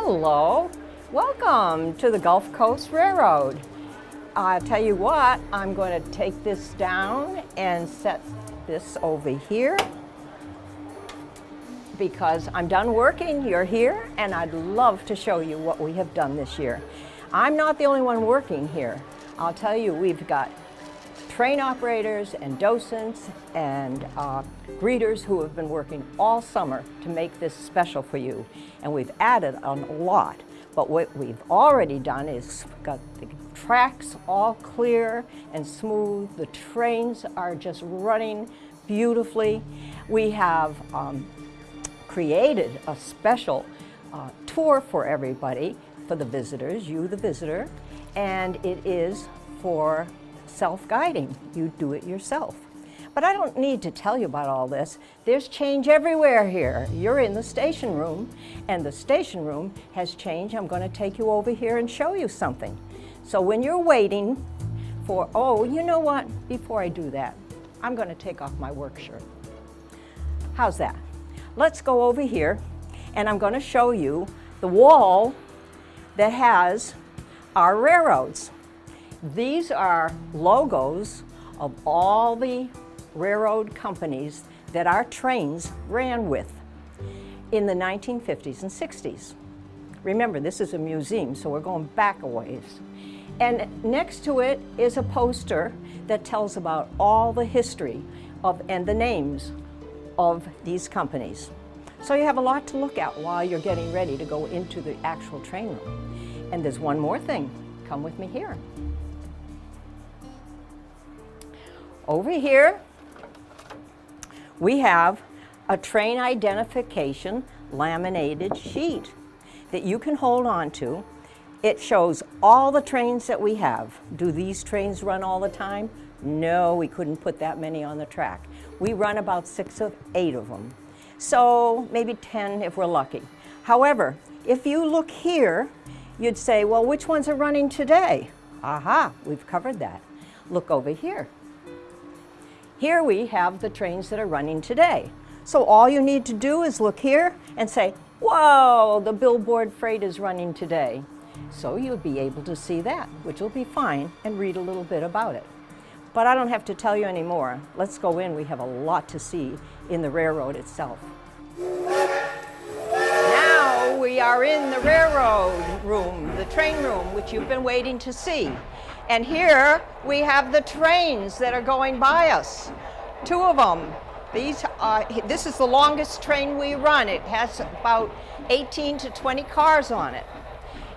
Hello, welcome to the Gulf Coast Railroad. I'll tell you what, I'm going to take this down and set this over here because I'm done working, you're here, and I'd love to show you what we have done this year. I'm not the only one working here. I'll tell you, we've got train operators and docents and greeters who have been working all summer to make this special for you. And we've added a lot. But what we've already done is got the tracks all clear and smooth. The trains are just running beautifully. We have created a special tour for everybody, for the visitors, you the visitor, and it is for self-guiding. You do it yourself. But I don't need to tell you about all this. There's change everywhere here. You're in the station room, and the station room has changed. I'm going to take you over here and show you something. So when you're waiting for, oh, you know what? Before I do that, I'm going to take off my work shirt. How's that? Let's go over here, and I'm going to show you the wall that has our railroads. These are logos of all the railroad companies that our trains ran with in the 1950s and 60s. Remember, this is a museum, so we're going back a ways. And next to it is a poster that tells about all the history of and the names of these companies. So you have a lot to look at while you're getting ready to go into the actual train room. And there's one more thing. Come with me here. Over here, we have a train identification laminated sheet that you can hold on to. It shows all the trains that we have. Do these trains run all the time? No, we couldn't put that many on the track. We run about 6 or 8 of them. So maybe 10 if we're lucky. However, if you look here, you'd say, well, which ones are running today? Aha, we've covered that. Look over here. Here we have the trains that are running today. So all you need to do is look here and say, whoa, the billboard freight is running today. So you'll be able to see that, which will be fine, and read a little bit about it. But I don't have to tell you anymore. Let's go in. We have a lot to see in the railroad itself. Now we are in the railroad room, the train room, which you've been waiting to see. And here we have the trains that are going by us. 2 of them. This is the longest train we run. It has about 18 to 20 cars on it.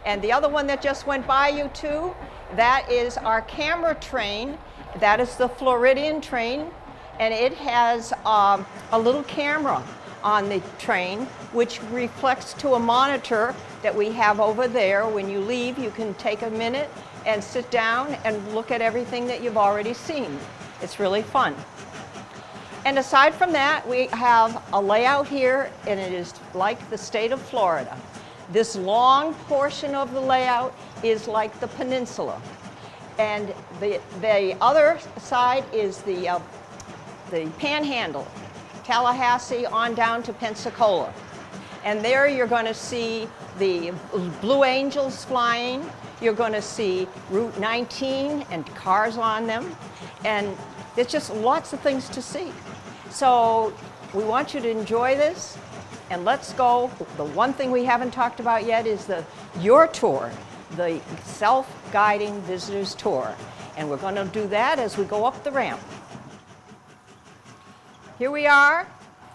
And the other one that just went by you too, that is our camera train. That is the Floridian train. And it has a little camera on the train, which reflects to a monitor that we have over there. When you leave, you can take a minute and sit down and look at everything that you've already seen. It's really fun. And aside from that, we have a layout here, and it is like the state of Florida. This long portion of the layout is like the peninsula. And the other side is the Panhandle, Tallahassee on down to Pensacola. And there you're going to see the Blue Angels flying. You're going to see Route 19 and cars on them. And there's just lots of things to see. So we want you to enjoy this. And let's go. The one thing we haven't talked about yet is your tour, the self-guiding visitors tour. And we're going to do that as we go up the ramp. Here we are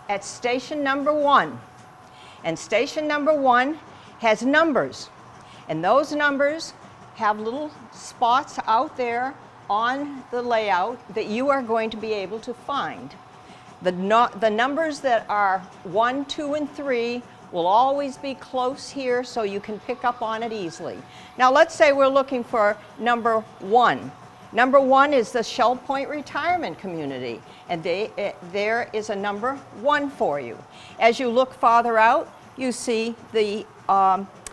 at station number 1. And station number 1 has numbers. And those numbers have little spots out there on the layout that you are going to be able to find. The numbers that are 1, 2, and 3 will always be close here so you can pick up on it easily. Now let's say we're looking for number 1. Number 1 is the Shell Point Retirement Community, and there is a number 1 for you. As you look farther out, you see the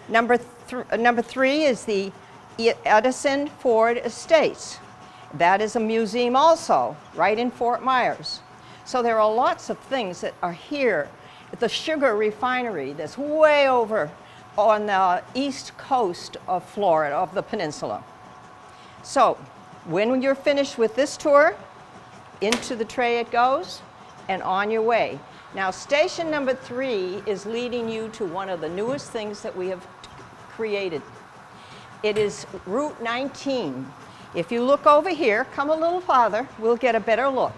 number 3 is the Edison Ford Estates. That is a museum also, right in Fort Myers. So there are lots of things that are here. The sugar refinery that's way over on the east coast of Florida, of the peninsula. So when you're finished with this tour, into the tray it goes and on your way. Now station number 3 is leading you to one of the newest things that we have created. It is Route 19. If you look over here, come a little farther, we'll get a better look.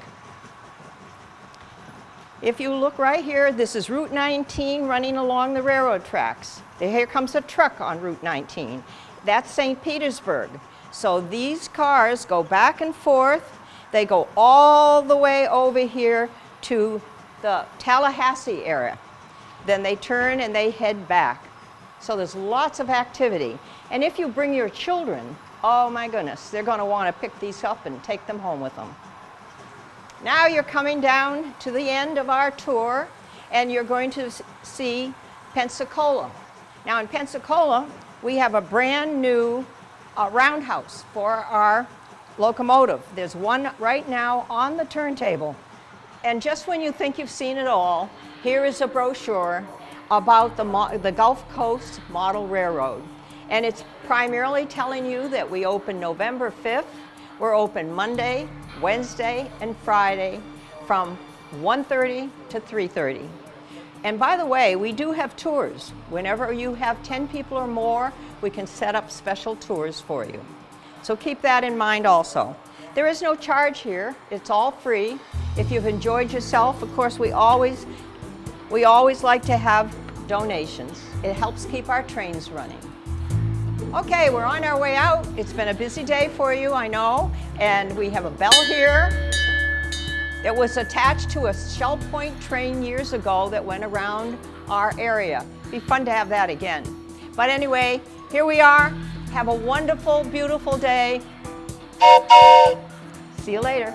If you look right here, this is Route 19 running along the railroad tracks. Here comes a truck on Route 19. That's St. Petersburg. So these cars go back and forth. They go all the way over here to the Tallahassee area. Then they turn and they head back. So there's lots of activity. And if you bring your children, oh my goodness, they're going to want to pick these up and take them home with them. Now you're coming down to the end of our tour, and you're going to see Pensacola. Now in Pensacola, we have a brand new roundhouse for our locomotive. There's one right now on the turntable. And just when you think you've seen it all, here is a brochure about the Gulf Coast Model Railroad. And it's primarily telling you that we open November 5th. We're open Monday, Wednesday, and Friday from 1:30 to 3:30. And by the way, we do have tours. Whenever you have 10 people or more, we can set up special tours for you. So keep that in mind also. There is no charge here. It's all free. If you've enjoyed yourself, of course, we always like to have donations. It helps keep our trains running. Okay, we're on our way out. It's been a busy day for you, I know. And we have a bell here. It was attached to a Shell Point train years ago that went around our area. Be fun to have that again. But anyway, here we are. Have a wonderful, beautiful day. See you later.